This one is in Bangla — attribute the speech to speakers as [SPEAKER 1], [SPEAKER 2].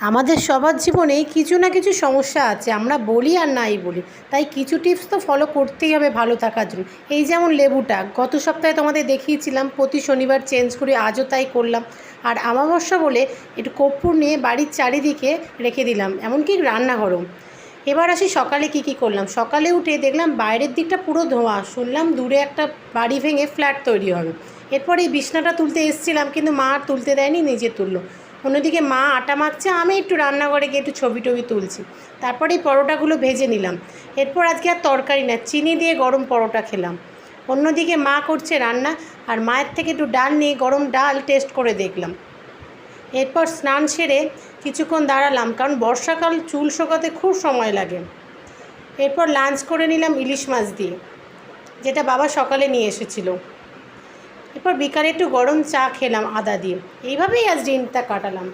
[SPEAKER 1] আমাদের সবার জীবনেই কিছু না কিছু সমস্যা আছে, আমরা বলি আর নাই বলি। তাই কিছু টিপস তো ফলো করতেই হবে ভালো থাকার জন্য। এই যেমন লেবুটা গত সপ্তাহে তোমাদের দেখিয়েছিলাম, প্রতি শনিবার চেঞ্জ করে আজও তাই করলাম। আর অমাবস্যা বলে একটু কর্পূর নিয়ে বাড়ির চারিদিকে রেখে দিলাম, এমনকি রান্নাঘরও। এবার আসি সকালে কি করলাম। সকালে উঠে দেখলাম বাইরের দিকটা পুরো ধোঁয়া, শুনলাম দূরে একটা বাড়ি ভেঙে ফ্ল্যাট তৈরি হবে। এরপর এই বিছনাটা তুলতে এসেছিলাম, কিন্তু মা আর তুলতে দেয়নি, নিজে তুললো। অন্যদিকে মা আটা মাখছে, আমি একটু রান্নাঘরে গিয়ে একটু ছবি টবি তুলছি। তারপরে এই পরোটাগুলো ভেজে নিলাম। এরপর আজকে আর তরকারি না, চিনি দিয়ে গরম পরোটা খেলাম। অন্যদিকে মা করছে রান্না, আর মায়ের থেকে একটু ডাল নিয়ে গরম ডাল টেস্ট করে দেখলাম। এরপর স্নান সেরে কিছুক্ষণ দাঁড়ালাম, কারণ বর্ষাকাল চুল শোকাতে খুব সময় লাগে। এরপর লাঞ্চ করে নিলাম ইলিশ মাছ দিয়ে, যেটা বাবা সকালে নিয়ে এসেছিল। এরপর বিকালে একটু গরম চা খেলাম আদা দিয়ে। এইভাবেই আজ দিনটা কাটালাম।